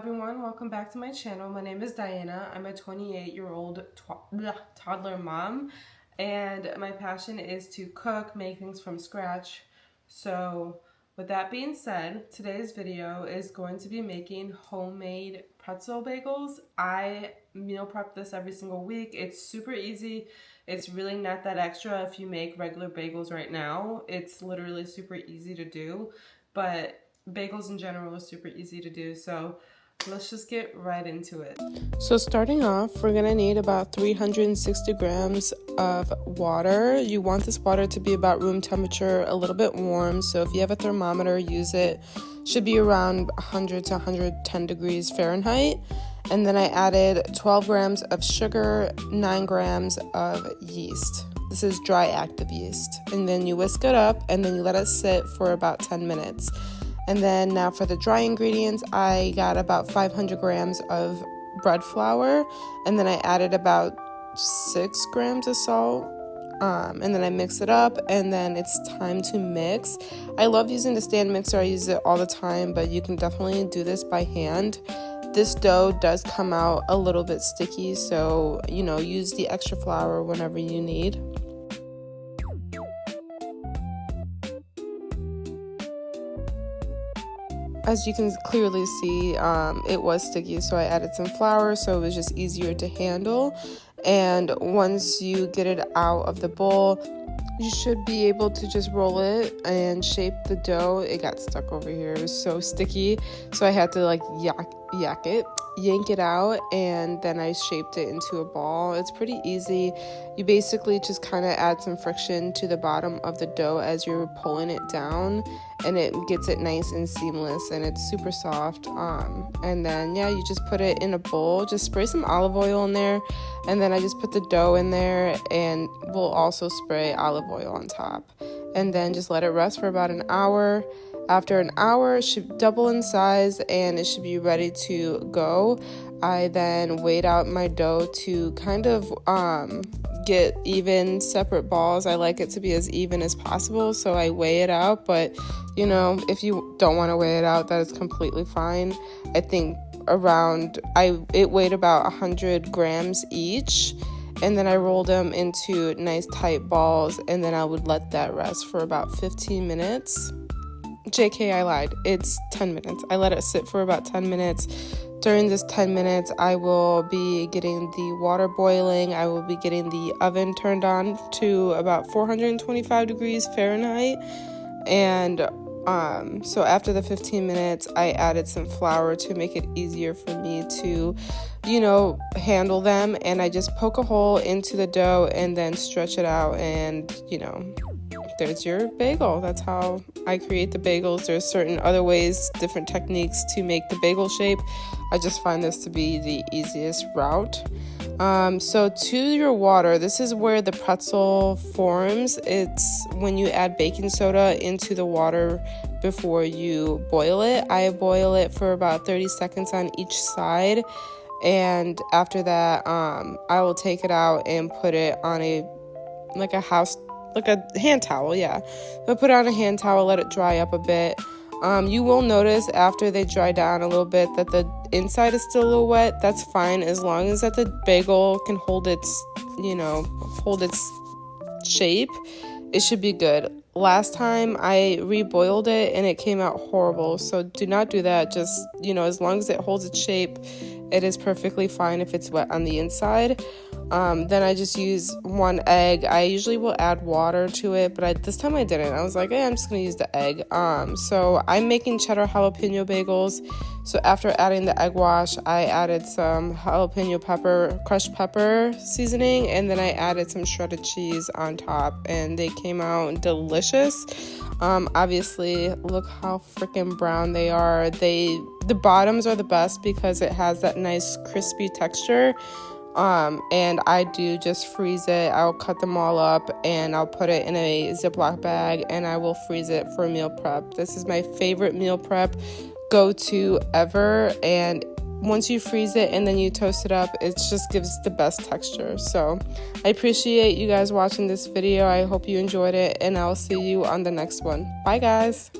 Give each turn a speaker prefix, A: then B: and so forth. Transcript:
A: everyone, welcome back to my channel. My name is Diana. I'm a 28-year-old toddler mom, and my passion is to cook, make things from scratch. So with that being said, today's video is going to be making homemade pretzel bagels. I meal prep this every single week. It's super easy. It's really not that extra if you make regular bagels right now. It's literally super easy to do, but bagels in general is super easy to do, so let's just get right into it. So starting off, we're gonna need about 360 grams of water. You want this water to be about room temperature, a little bit warm, so if you have a thermometer, use it. Should be around 100 to 110 degrees Fahrenheit. And then I added 12 grams of sugar, 9 grams of yeast. This is dry active yeast. And then you whisk it up and then you let it sit for about 10 minutes. And then now for the dry ingredients, I got about 500 grams of bread flour, and then I added about 6 grams of salt, and then I mix it up, and then it's time to mix. I love using the stand mixer. I use it all the time, but you can definitely do this by hand. This dough does come out a little bit sticky, so, use the extra flour whenever you need. As you can clearly see, it was sticky, so I added some flour so it was just easier to handle. And once you get it out of the bowl, you should be able to just roll it and shape the dough. It got stuck over here. It was so sticky, so I had to yank it out, and then I shaped it into a ball. It's pretty easy. You basically just kind of add some friction to the bottom of the dough as you're pulling it down, and it gets it nice and seamless, and it's super soft. And then you just put it in a bowl. Just spray some olive oil in there, and then I just put the dough in there, and we'll also spray olive oil on top, and then just let it rest for about an hour. After an hour, it should double in size and it should be ready to go. I then weighed out my dough to kind of get even separate balls. I like it to be as even as possible, so I weigh it out. But, if you don't want to weigh it out, that is completely fine. I think it weighed about 100 grams each. And then I rolled them into nice tight balls, and then I would let that rest for about 15 minutes. JK, I lied. It's 10 minutes. I let it sit for about 10 minutes. During this 10 minutes, I will be getting the water boiling. I will be getting the oven turned on to about 425 degrees Fahrenheit. And so after the 15 minutes, I added some flour to make it easier for me to, handle them. And I just poke a hole into the dough and then stretch it out, and, there's your bagel. That's how I create the bagels. There's certain other ways, different techniques to make the bagel shape. I just find this to be the easiest route. So to your water, this is where the pretzel forms. It's when you add baking soda into the water before you boil it. I boil it for about 30 seconds on each side. And after that, I will take it out and put it on a hand towel, So put on a hand towel, let it dry up a bit. You will notice after they dry down a little bit that the inside is still a little wet. That's fine, as long as that the bagel can hold its shape. It should be good. Last time I reboiled it and it came out horrible, so do not do that. Just, as long as it holds its shape, it is perfectly fine if it's wet on the inside. Then I just use 1 egg. I usually will add water to it, but this time I didn't. I was like, I'm just going to use the egg. So I'm making cheddar jalapeno bagels. So after adding the egg wash, I added some jalapeno crushed pepper seasoning, and then I added some shredded cheese on top, and they came out delicious. Obviously, look how freaking brown they are. The bottoms are the best because it has that nice crispy texture. And I do just freeze it. I'll cut them all up and I'll put it in a Ziploc bag and I will freeze it for meal prep. This is my favorite meal prep go-to ever. And once you freeze it and then you toast it up, it just gives the best texture. So I appreciate you guys watching this video. I hope you enjoyed it, and I'll see you on the next one. Bye, guys.